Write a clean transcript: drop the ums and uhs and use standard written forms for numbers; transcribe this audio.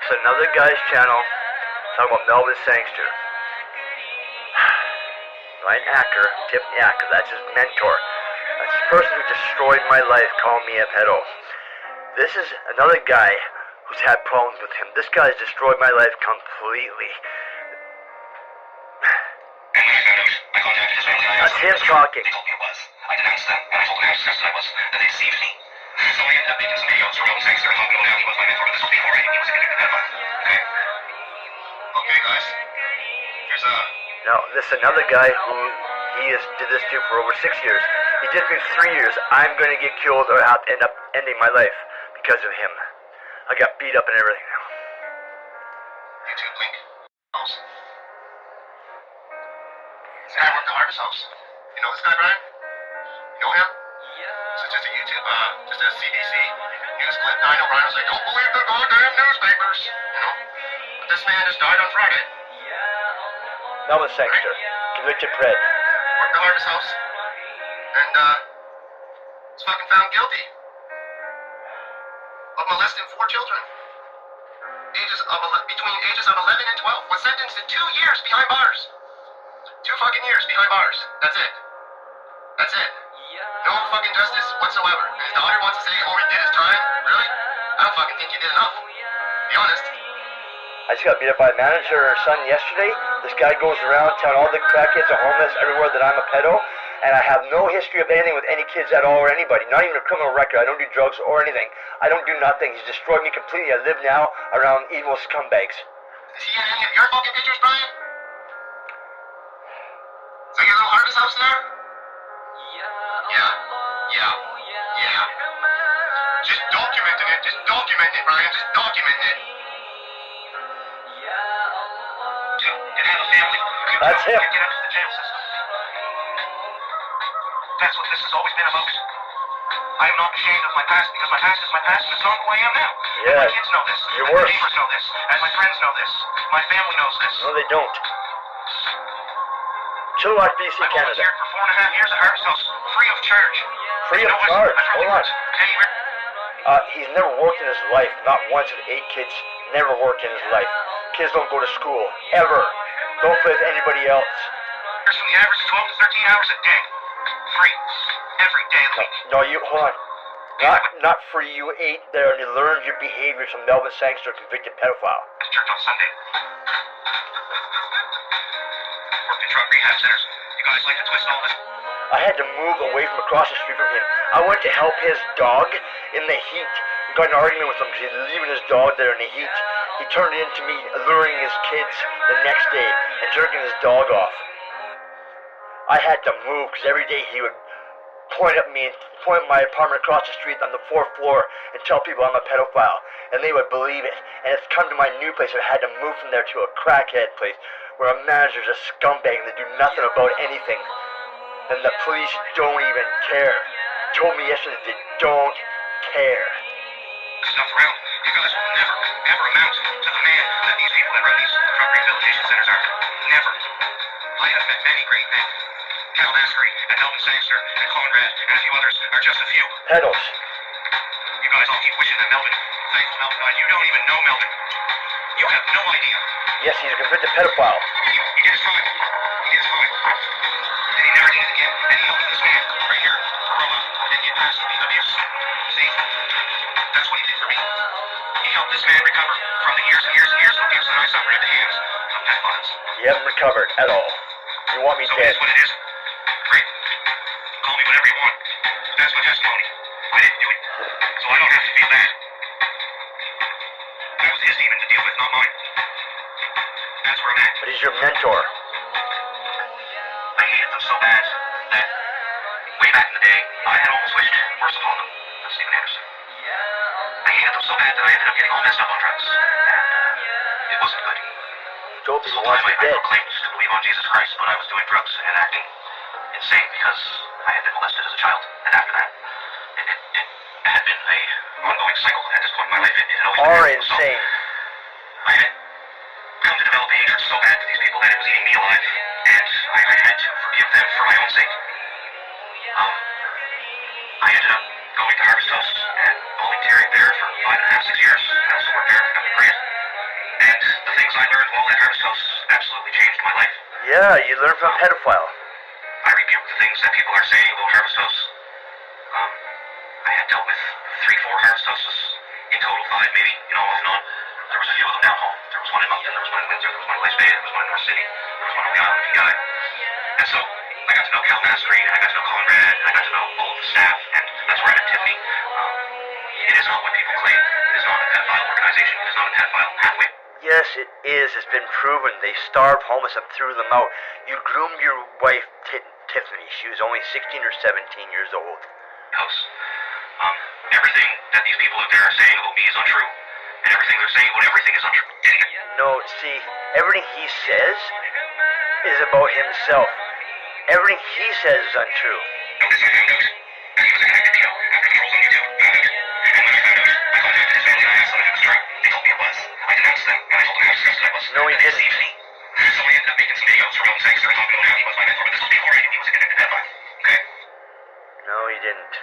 It's another guy's channel talking about Melvin Sangster. Ryan Acker, Tiffany Acker, that's his mentor. That's the person who destroyed my life, calling me a pedo. This is another guy who's had problems with him. This guy's destroyed my life completely. That's him talking. They told me it was. I denounced them, and I told them how disgusted I was that they deceived me. So I ended up making some videos for Melvin Sangster and how no doubt he was my mentor, but this was before I knew he was a convicted pedophile. Okay? Okay, guys. Here's Now, this is another guy who did this to for over 6 years. He did it for 3 years. I'm going to get killed or have to end up ending my life because of him. I got beat up and everything now. YouTube link. House. This guy worked at the Harvest House. You know this guy, Brian? You know him? This is just a YouTube, just a CBC news clip. Now, I know Brian was like, don't believe the goddamn newspapers, you know? But this man just died on Friday. Melvin Sangster, convicted pred. Worked at the Harvest House. And, was fucking found guilty of molesting 4 children. Between ages of 11 and 12. Was sentenced to 2 years behind bars. 2 fucking years behind bars. That's it. That's it. No fucking justice whatsoever. And his daughter wants to say, oh, he did his time. Really? I don't fucking think he did enough. Be honest. I just got beat up by a manager or son yesterday. This guy goes around telling all the crackheads are homeless everywhere that I'm a pedo. And I have no history of anything with any kids at all or anybody. Not even a criminal record. I don't do drugs or anything. I don't do nothing. He's destroyed me completely. I live now around evil scumbags. Is he in any of your fucking pictures, Brian? Is that your little Harvest House there? Yeah. Just documenting it. Just document it, Brian. Just document it. You have a family. That's him. Get up to the jail system. That's what this has always been about. I am not ashamed of my past because my past is my past and it's not who I am now. Yeah. And my kids know this. You're and worse. My neighbors know this. And my friends know this. My family knows this. No, they don't. Chilliwack, BC, I Canada. volunteered for 4.5 years at Harvest House, free of charge. Free You of know what? charge? I tried Hold on. anywhere. He's never worked in his life. Not once with 8 kids. Never worked in his life. Kids don't go to school. Ever. Don't play with anybody else. From the average 12 to 13 hours a day. Free. Every day of the week. No, you, hold on. Not for you 8 there, and you learned your behaviors from Melvin Sangster, convicted pedophile. To church on Sunday. Worked in drug rehab centers. You guys like to twist all this? I had to move away from across the street from him. I went to help his dog in the heat. We got in an argument with him because he was leaving his dog there in the heat. He turned it into me alluring his kids the next day and jerking his dog off. I had to move because every day he would point at me and point at my apartment across the street on the 4th floor and tell people I'm a pedophile. And they would believe it. And it's come to my new place. I had to move from there to a crackhead place where a manager's a scumbag and they do nothing about anything. And the police don't even care. Told me yesterday they don't care. Stuff around. You guys will never, ever amount to the man that these people that run these drug rehabilitation centers are. Never. I have met many great men. Cal Maskery and Melvin Sangster and Conrad and a few others are just a few. Pedos. You guys all keep wishing that Melvin, thankful Melvin died. You don't even know Melvin. You have no idea. Yes, he's a convicted pedophile. He did his time. He did his time. And he never did it again. And he helped this man right here grow up and get past the abuse. See? That's what he did for me. He helped this man recover from the years and years and years of abuse that I suffered at the hands of pedophiles. You haven't recovered at all. You want me So dead. it is what it is. Great. Call me whatever you want. That's my testimony. I didn't do it. So I don't have to feel bad. That was his demon to deal with, not mine. That's where I'm at. But he's your mentor. I hated them so bad that way back in the day, I had almost wished worse upon them. That's Stephen Anderson. I hated them so bad that I ended up getting all messed up on drugs. And it wasn't good. Told This people whole once time you're I dead. proclaimed to believe on Jesus Christ, but I was doing drugs and acting insane because I had been molested as a child. And after that, it had been a ongoing cycle at this point in my life. It had always been Are there. So insane. I had come to develop a hatred so bad for these people that it was eating me alive, and I had to forgive them for my own sake. I ended up going to Harvest House and volunteering there for 5.5, 6 years. I also worked there, got me a grant. I learned while at Harvest House absolutely changed my life. Yeah, you learn from a pedophile. I rebuke the things that people are saying about Harvest House. I had dealt with 3-4 Harvest Houses, in total 5 maybe, off and on. There was a few of them down home. There was one in Moncton, there was one in Windsor, there was one in West Bay, there was one in North City, there was one on the island of PI. And so, I got to know Cal Mastery, and I got to know Conrad, and I got to know all of the staff, and that's where I met Tiffany. It is not what people claim. It is not a pedophile organization. It is not a pedophile pathway. Yes, it is. It's been proven. They starved homeless and threw them out. You groomed your wife, Tiffany. She was only 16 or 17 years old. House. Everything that these people out there are saying about me is untrue. And everything they're saying about everything is untrue. No, see, everything he says is about himself. Everything he says is untrue. No, this I found out. That he was a connected deal. After patrols on YouTube, found out. And when I found out, I contacted his family and I asked them if it was true. They told me it was. I denounced them, and I told them how disgusted I was. No, he and they didn't. deceived me. So I ended up making some videos for my own sakes. They were talking about how he was my mentor, but this was before I knew he was a connected pedophile. Okay? No, he didn't.